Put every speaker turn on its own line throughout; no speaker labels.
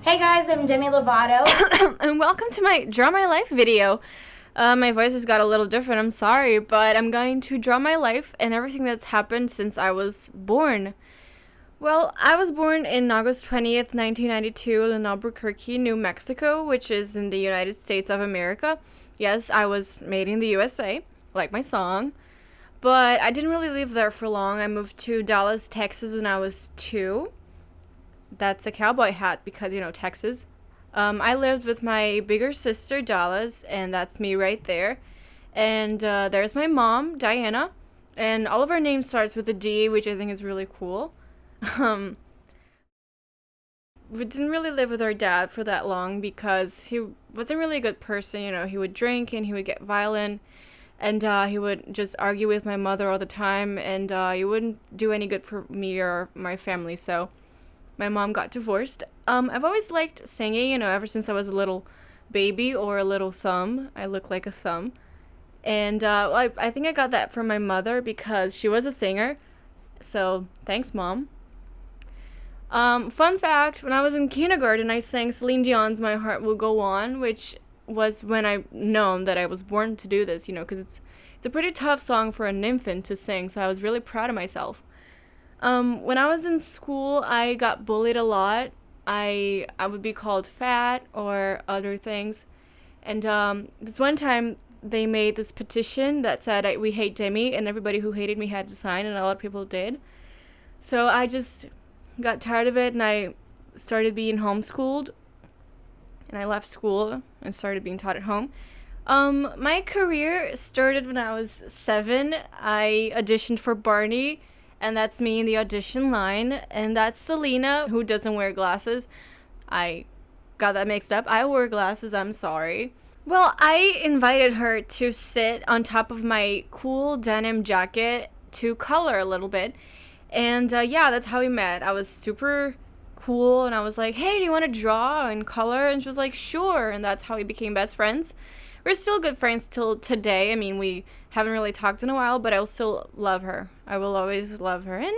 Hey guys, I'm Demi Lovato.
And welcome to my Draw My Life video. My voice has got a little different, I'm sorry, but I'm going to draw my life and everything that's happened since I was born. Well, I was born in August 20th, 1992 in Albuquerque, New Mexico, which is in the United States of America. Yes, I was made in the USA, like my song. But I didn't really live there for long. I moved to Dallas, Texas when I was 2. That's a cowboy hat because, Texas. I lived with my bigger sister, Dallas, and that's me right there. And there's my mom, Diana. And all of our names starts with a D, which I think is really cool. Um, we didn't really live with our dad for that long because he wasn't really a good person. He would drink and he would get violent. And he would just argue with my mother all the time. And he wouldn't do any good for me or my family, so my mom got divorced. I've always liked singing, ever since I was a little baby or a little thumb. I look like a thumb. And I think I got that from my mother because she was a singer. So thanks, Mom. Fun fact, when I was in kindergarten, I sang Celine Dion's My Heart Will Go On, which was when I known that I was born to do this, because it's a pretty tough song for an infant to sing, so I was really proud of myself. When I was in school, I got bullied a lot. I would be called fat or other things. And this one time, they made this petition that said, we hate Demi, and everybody who hated me had to sign, and a lot of people did. So I just got tired of it, and I started being homeschooled. And I left school and started being taught at home. My career started when I was 7. I auditioned for Barney, and that's me in the audition line, and that's Selena, who doesn't wear glasses. I got that mixed up. I wore glasses, I'm sorry. Well, I invited her to sit on top of my cool denim jacket to color a little bit, and yeah, that's how we met. I was super cool, and I was like, hey, do you want to draw and color? And she was like, sure, and that's how we became best friends. We're still good friends till today. I mean, we haven't really talked in a while, but I will still love her. I will always love her. And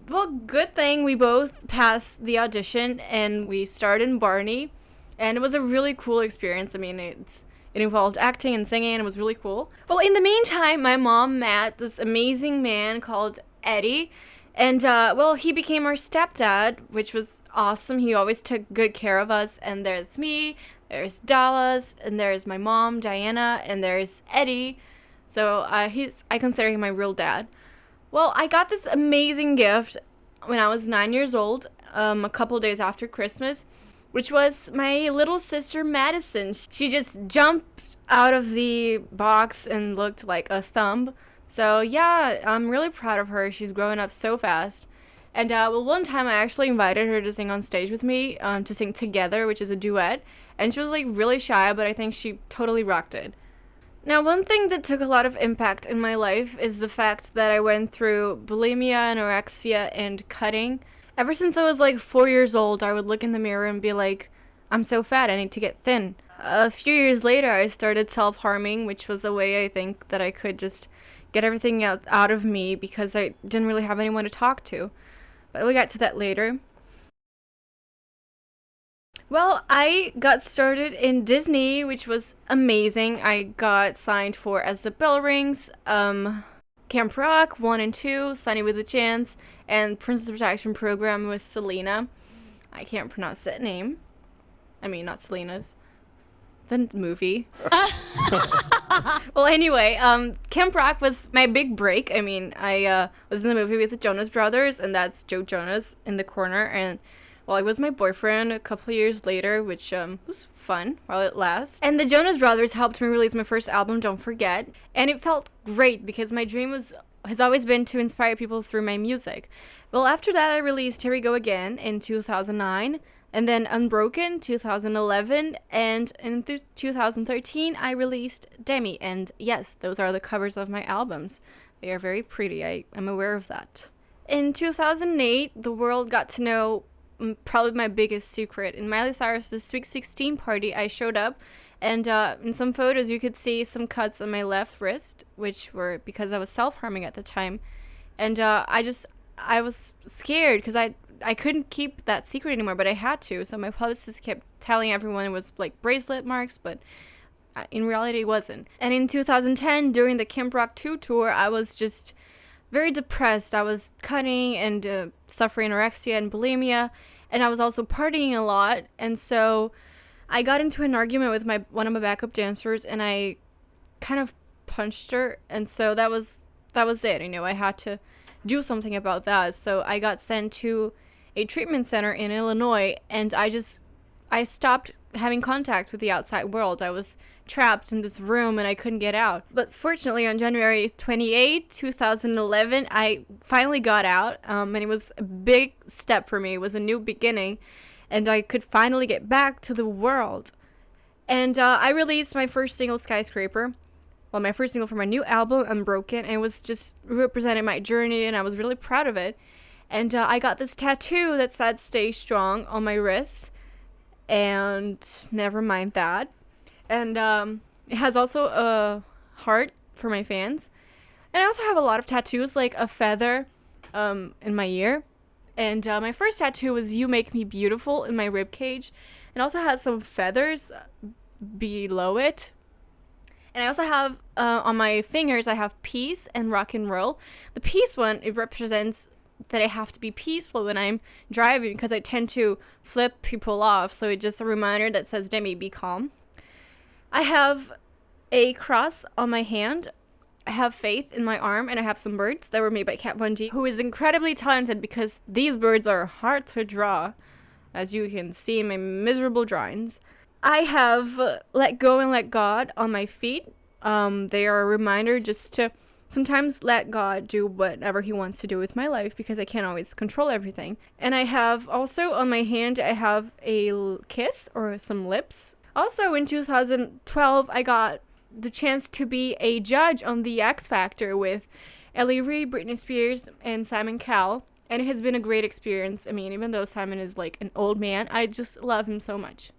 well, good thing we both passed the audition and we starred in Barney, and it was a really cool experience. I mean, it involved acting and singing, and it was really cool. Well, in the meantime, my mom met this amazing man called Eddie. And, well, he became our stepdad, which was awesome. He always took good care of us. And there's me, there's Dallas, and there's my mom, Diana, and there's Eddie. So, I consider him my real dad. Well, I got this amazing gift when I was 9 years old, a couple days after Christmas, which was my little sister, Madison. She just jumped out of the box and looked like a thumb. So yeah, I'm really proud of her. She's growing up so fast. And well, one time I actually invited her to sing on stage with me, to sing together, which is a duet. And she was like really shy, but I think she totally rocked it. Now, one thing that took a lot of impact in my life is the fact that I went through bulimia, anorexia, and cutting. Ever since I was like 4 years old, I would look in the mirror and be like, I'm so fat, I need to get thin. A few years later, I started self-harming, which was a way I think that I could just get everything out of me because I didn't really have anyone to talk to. But we'll get to that later. Well, I got started in Disney, which was amazing. I got signed for As the Bell Rings, Camp Rock 1 and 2, Sunny with a Chance, and Princess Protection Program with Selena. I can't pronounce that name. I mean, not Selena's. The movie. Well, anyway, Camp Rock was my big break. I mean, I was in the movie with the Jonas Brothers, and that's Joe Jonas in the corner. And, well, I was my boyfriend a couple of years later, which was fun while it lasts. And the Jonas Brothers helped me release my first album, Don't Forget. And it felt great because my dream has always been to inspire people through my music. Well, after that, I released Here We Go Again in 2009. And then Unbroken, 2011, and in 2013, I released Demi. And yes, those are the covers of my albums. They are very pretty, I am aware of that. In 2008, the world got to know probably my biggest secret. In Miley Cyrus's Sweet 16 party, I showed up, and in some photos, you could see some cuts on my left wrist, which were because I was self-harming at the time. And I was scared because I I couldn't keep that secret anymore, but I had to. So my publicist kept telling everyone it was like bracelet marks, but in reality it wasn't. And in 2010, during the Camp Rock 2 tour, I was just very depressed. I was cutting and suffering anorexia and bulimia, and I was also partying a lot. And so I got into an argument with one of my backup dancers, and I kind of punched her. And so that was it. I had to do something about that. So I got sent to a treatment center in Illinois, and I stopped having contact with the outside world. I was trapped in this room and I couldn't get out. But fortunately, on January 28, 2011, I finally got out, and it was a big step for me. It was a new beginning, and I could finally get back to the world. And I released my first single, Skyscraper. Well, my first single from my new album, Unbroken, and it was just representing my journey, and I was really proud of it. And I got this tattoo that said "Stay Strong" on my wrist, and never mind that. And it has also a heart for my fans. And I also have a lot of tattoos, like a feather in my ear. And my first tattoo was "You Make Me Beautiful" in my rib cage. It also has some feathers below it. And I also have, on my fingers, I have peace and rock and roll. The peace one, it represents that I have to be peaceful when I'm driving, because I tend to flip people off. So it's just a reminder that says, Demi, be calm. I have a cross on my hand. I have faith in my arm, and I have some birds that were made by Kat Von D, who is incredibly talented, because these birds are hard to draw, as you can see in my miserable drawings. I have Let Go and Let God on my feet. They are a reminder just to sometimes let God do whatever he wants to do with my life, because I can't always control everything. And I have also on my hand, I have a kiss or some lips. Also in 2012, I got the chance to be a judge on The X Factor with Ellie Reed, Britney Spears, and Simon Cowell. And it has been a great experience. I mean, even though Simon is like an old man, I just love him so much.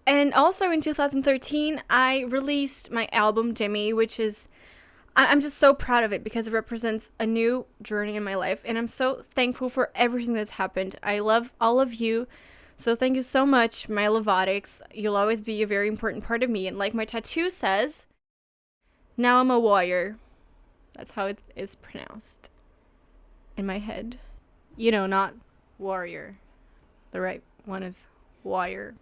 And also in 2013, I released my album, Demi, which is, I'm just so proud of it, because it represents a new journey in my life. And I'm so thankful for everything that's happened. I love all of you. So thank you so much, my Lovatics. You'll always be a very important part of me. And like my tattoo says, now I'm a warrior. That's how it is pronounced in my head. Not warrior. The right one is wire.